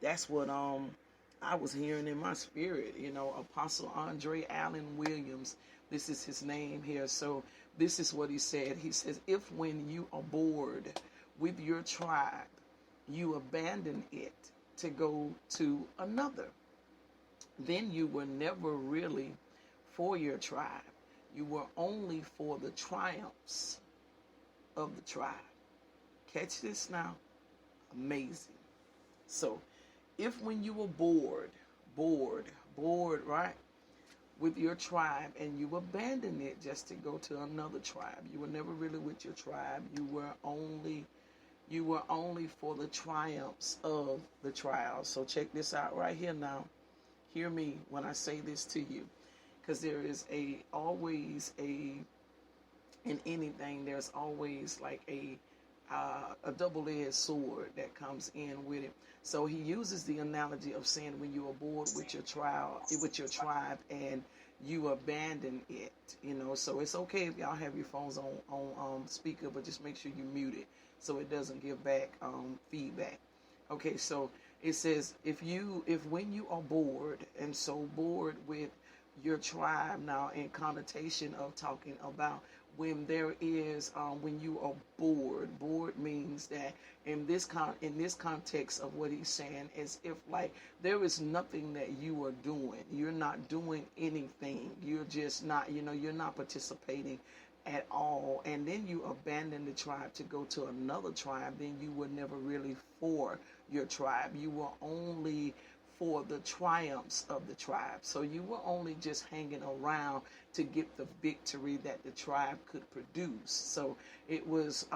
That's what I was hearing in my spirit. Apostle Andre Allen Williams. This is his name here. So this is what he said. He says, if when you are bored with your tribe, you abandon it to go to another, then you were never really for your tribe. You were only for the triumphs of the tribe. Catch this now. Amazing. So, if when you were bored, right, with your tribe and you abandoned it just to go to another tribe, you were never really with your tribe. You were only for the triumphs of the trials. So check this out right here now. Hear me when I say this to you, because there is in anything there's always like a double-edged sword that comes in with it. So he uses the analogy of saying when you are bored with your tribe and you abandon it. So it's okay if y'all have your phones on speaker, but just make sure you mute it so it doesn't give back feedback. Okay, so it says if when you are bored, and so bored with your tribe now in connotation of talking about when there is when you are bored means that in this context of what he's saying is if like there is nothing that you are doing, you're not doing anything, you're just not you're not participating at all, and then you abandon the tribe to go to another tribe, then you were never really for your tribe. You were only for the triumphs of the tribe. So you were only just hanging around to get the victory that the tribe could produce. So it was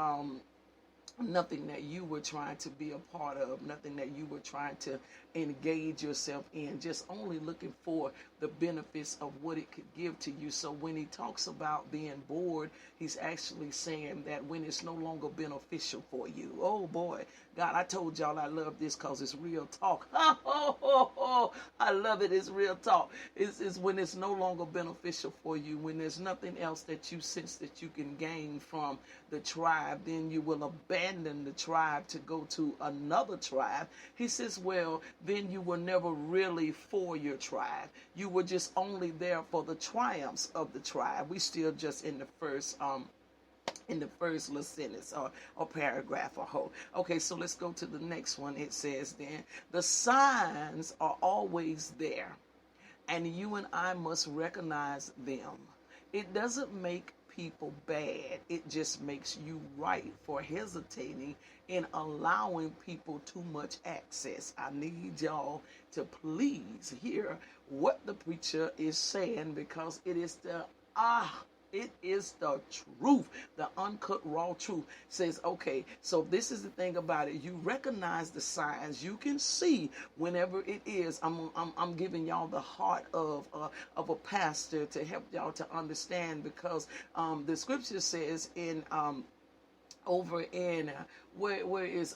nothing that you were trying to be a part of, nothing that you were trying to engage yourself in, just only looking for the benefits of what it could give to you. So when he talks about being bored, he's actually saying that when it's no longer beneficial for you. Oh boy, God, I told y'all I love this because it's real talk. I love it. It's real talk. It's when it's no longer beneficial for you, when there's nothing else that you sense that you can gain from the tribe, then you will abandon the tribe to go to another tribe. He says, well, then you were never really for your tribe. You were just only there for the triumphs of the tribe. We still just in the first little sentence or paragraph or whole. Okay, so let's go to the next one. It says then, the signs are always there, and you and I must recognize them. It doesn't make people bad. It just makes you right for hesitating in allowing people too much access. I need y'all to please hear what the preacher is saying, because it is the truth, the uncut raw truth. It says, okay, so this is the thing about it. You recognize the signs. You can see whenever it is. I'm giving y'all the heart of a pastor to help y'all to understand, because the scripture says in over in where is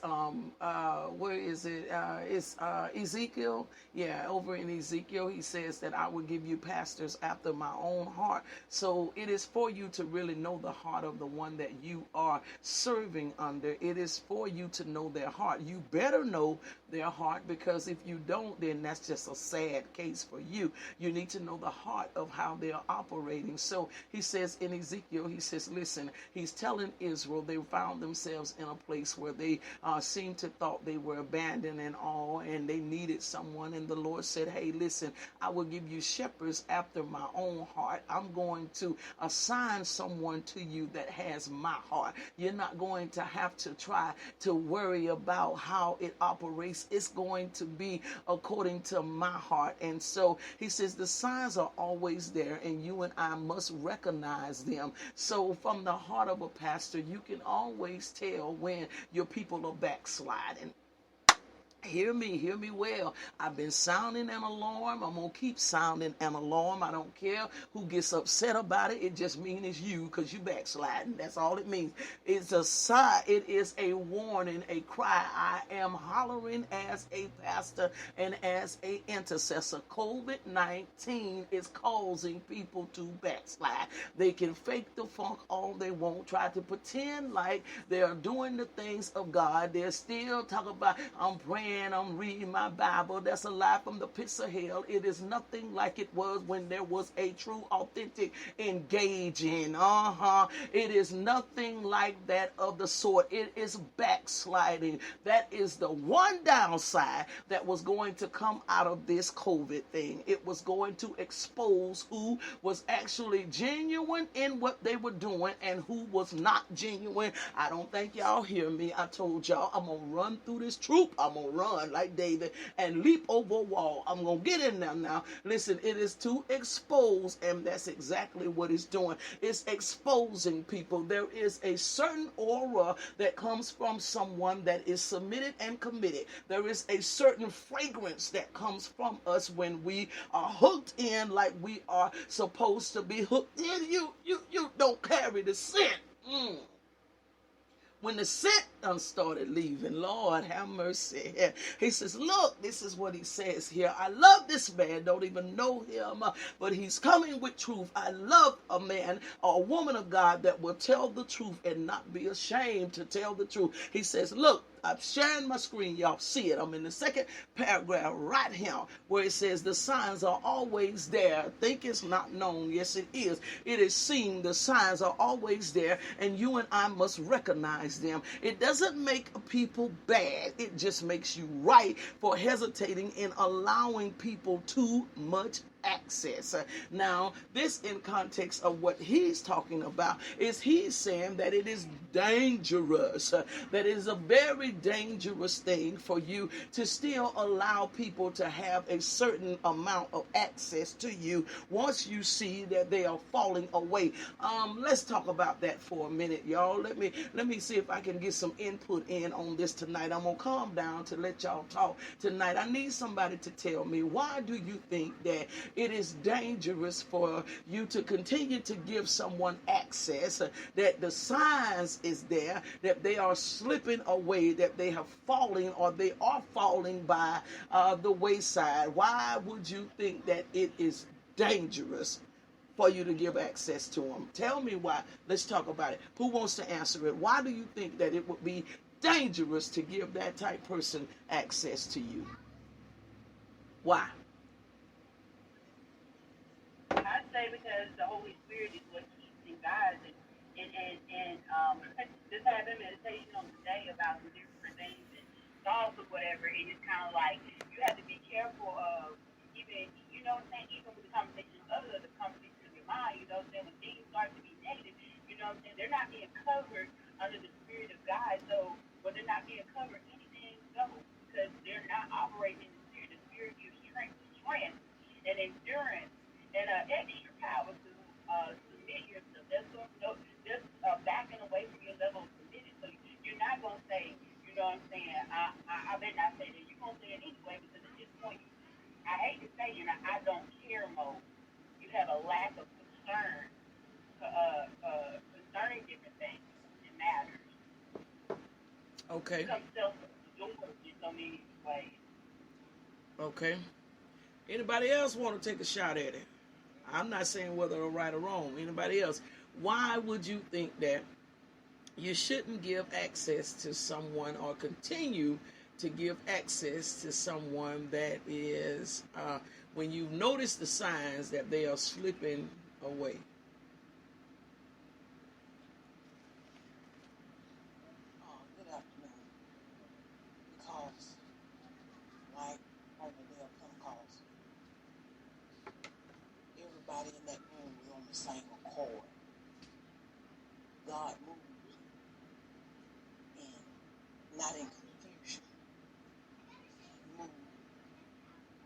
it? It's Ezekiel. Yeah, over in Ezekiel, he says that I will give you pastors after my own heart. So it is for you to really know the heart of the one that you are serving under. It is for you to know their heart. You better know their heart, because if you don't, then that's just a sad case for you. You need to know the heart of how they are operating. So he says in Ezekiel, he says, listen, he's telling Israel they found themselves in a place where they seemed to thought they were abandoned and all, and they needed someone. And the Lord said, hey, listen, I will give you shepherds after my own heart. I'm going to assign someone to you that has my heart. You're not going to have to try to worry about how it operates. It's going to be according to my heart. And so he says the signs are always there, and you and I must recognize them. So from the heart of a pastor, you can always tell when your people are backsliding. Hear me well. I've been sounding an alarm. I'm going to keep sounding an alarm. I don't care who gets upset about it. It just means it's you, because you backsliding. That's all it means. It's a sign. It is a warning, a cry. I am hollering as a pastor and as a intercessor. COVID-19 is causing people to backslide. They can fake the funk all they want, try to pretend like they are doing the things of God. They're still talking about, I'm praying and I'm reading my Bible. That's a lie from the pits of hell. It is nothing like it was when there was a true, authentic, engaging. It is nothing like that of the sort. It is backsliding. That is the one downside that was going to come out of this COVID thing. It was going to expose who was actually genuine in what they were doing and who was not genuine. I don't think y'all hear me. I told y'all I'm going to run through this troop. I'm going to run like David and leap over a wall. I'm going to get in there now. Listen, it is to expose, and that's exactly what it's doing. It's exposing people. There is a certain aura that comes from someone that is submitted and committed. There is a certain fragrance that comes from us when we are hooked in like we are supposed to be hooked in. You don't carry the scent. When the scent done started leaving, Lord have mercy. He says, look, this is what he says here. I love this man, don't even know him, but he's coming with truth. I love a man or a woman of God that will tell the truth and not be ashamed to tell the truth. He says, look, I'm sharing my screen. Y'all see it. I'm in the second paragraph right here where it says the signs are always there. Think it's not known. Yes, it is. It is seen. The signs are always there, and you and I must recognize them. It doesn't make people bad. It just makes you right for hesitating in allowing people too much access. Now, this in context of what he's talking about is he's saying that it is dangerous, that it is a very dangerous thing for you to still allow people to have a certain amount of access to you once you see that they are falling away. Let's talk about that for a minute, y'all. Let me see if I can get some input in on this tonight. I'm gonna calm down to let y'all talk tonight. I need somebody to tell me, why do you think that it is dangerous for you to continue to give someone access, that the signs is there, that they are slipping away, that they have fallen or they are falling by the wayside? Why would you think that it is dangerous for you to give access to them? Tell me why. Let's talk about it. Who wants to answer it? Why do you think that it would be dangerous to give that type person access to you? Why? I say because the Holy Spirit is what keeps and guides, and just having meditation on the day about the different things and thoughts or whatever. And it's kind of like you have to be careful of even, you know what I'm saying, even with the conversation other than the conversation in your mind, you know what I'm saying, when things start to be negative, you know what I'm saying, they're not being covered under the Spirit of God. So when they're not being covered, anything goes because they're not operating in the Spirit. The Spirit gives strength and endurance and extra power to submit yourself. That's just backing away from your level of submitted. So you're not going to say, you know what I'm saying, I better not say that. You're going to say it anyway because at this point, I hate to say, I don't care mode. You have a lack of concern concerning different things. It matters. Okay. You become self-absorbed in so many ways. Okay. Anybody else want to take a shot at it? I'm not saying whether or right or wrong. Anybody else? Why would you think that you shouldn't give access to someone or continue to give access to someone that is, when you notice the signs that they are slipping away? Good afternoon. Because, like on the day of Pentecost, everybody in that room was on the same accord. God moved not in confusion. He moved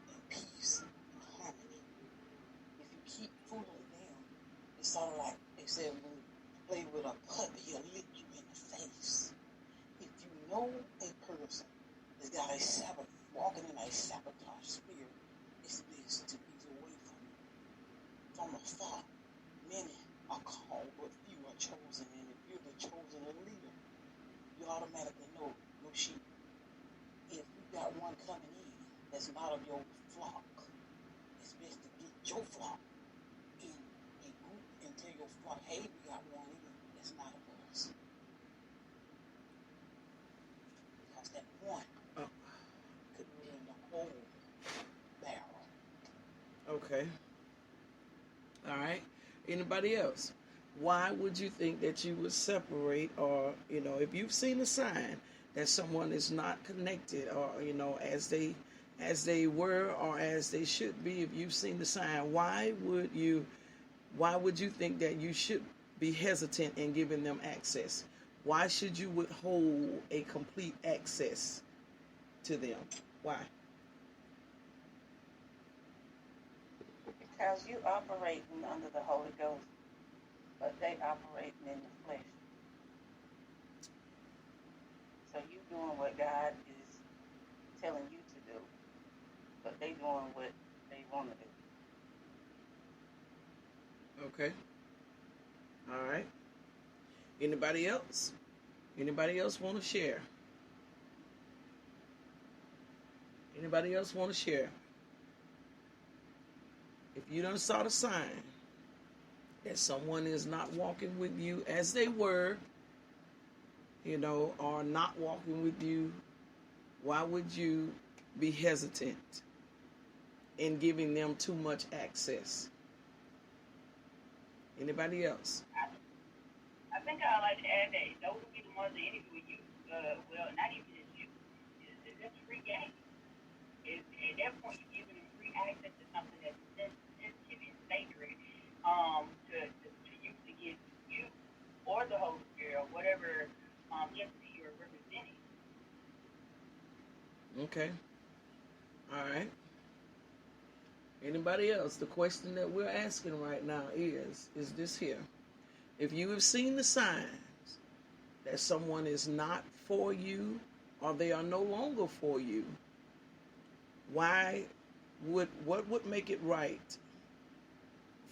in peace and harmony. If you keep fooling them, it's sort of like they said when you play with a puppy, he'll lick you in the face. If you know a person has got walking in a sabotage spirit, it's best to be away from you. From afar, many are called, but few are chosen. And if you're the chosen leader, you automatically know your sheep. If you got one coming in that's not of your flock, it's best to get your flock in a group and tell your flock, hey, we got one in that's not of us. Because that one whole barrel. Okay. All right. Anybody else? Why would you think that you would separate, or if you've seen a sign that someone is not connected, or as they were or as they should be? If you've seen the sign, why would you think that you should be hesitant in giving them access? Why should you withhold a complete access to them? Why? Because you operating under the Holy Ghost, but they operating in the flesh. So you doing what God is telling you to do, but they doing what they want to do. Okay. All right. Anybody else? Anybody else want to share? Anybody else want to share? If you done saw the sign that someone is not walking with you as they were, or not walking with you, why would you be hesitant in giving them too much access? Anybody else? I think I'd like to add that those will be the ones that interview you. Well, not even just you. It's free game. At that point, you're giving them free access to something that's sensitive and sacred to use against you or the Holy Spirit or whatever entity you're representing. Okay. All right. Anybody else? The question that we're asking right now is this here. If you have seen the signs that someone is not for you or they are no longer for you, what would make it right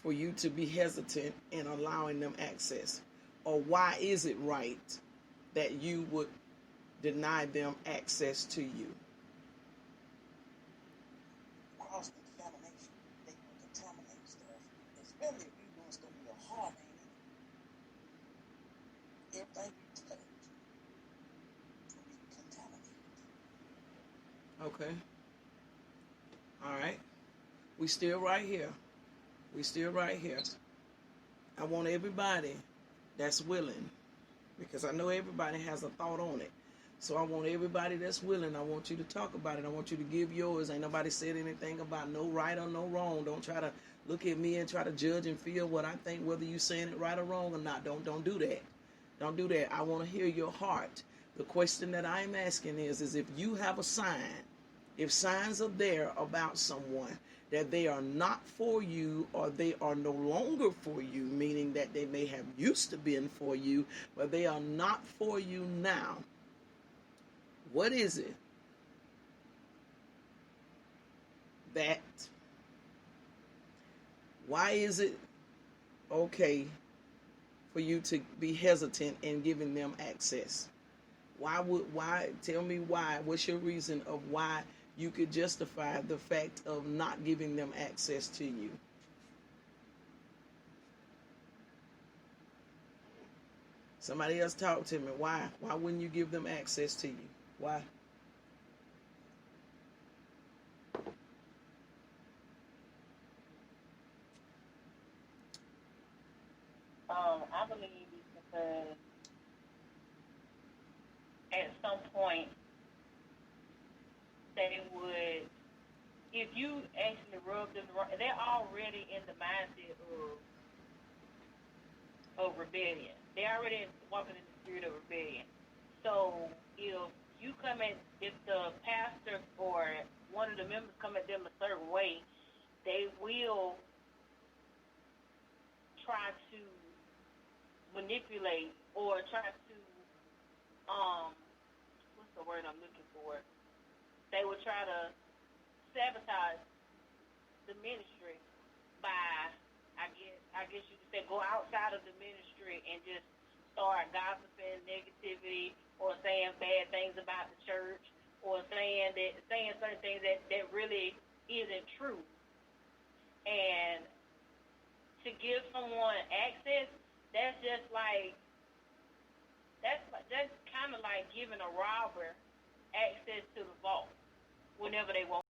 for you to be hesitant in allowing them access? Or why is it right that you would deny them access to you? Cross contamination. They can contaminate stuff. Especially if you're doing stuff in your heart, ain't it? Everything you touch will be contaminated. Okay. All right. We still right here. I want everybody that's willing, because I know everybody has a thought on it. So I want everybody that's willing, I want you to talk about it. I want you to give yours. Ain't nobody said anything about no right or no wrong. Don't try to look at me and try to judge and feel what I think, whether you're saying it right or wrong or not. Don't do that. Don't do that. I want to hear your heart. The question that I'm asking is if you have a sign, if signs are there about someone that they are not for you or they are no longer for you, meaning that they may have used to been for you, but they are not for you now, what is it why is it okay for you to be hesitant in giving them access? Tell me why. What's your reason of why you could justify the fact of not giving them access to you? Somebody else talk to me. Why? Why wouldn't you give them access to you? Why? I believe it's because at some point they would, if you actually rub them the wrong, they're already in the mindset of rebellion. They're already walking in the spirit of rebellion. So if the pastor or one of the members come at them a certain way, they will try to manipulate or try to what's the word I'm looking for? They will try to sabotage the ministry by I guess you could say go outside of the ministry and just start gossiping, negativity, or saying bad things about the church, or saying certain things that really isn't true. And to give someone access, that's kind of like giving a robber access to the vault whenever they want.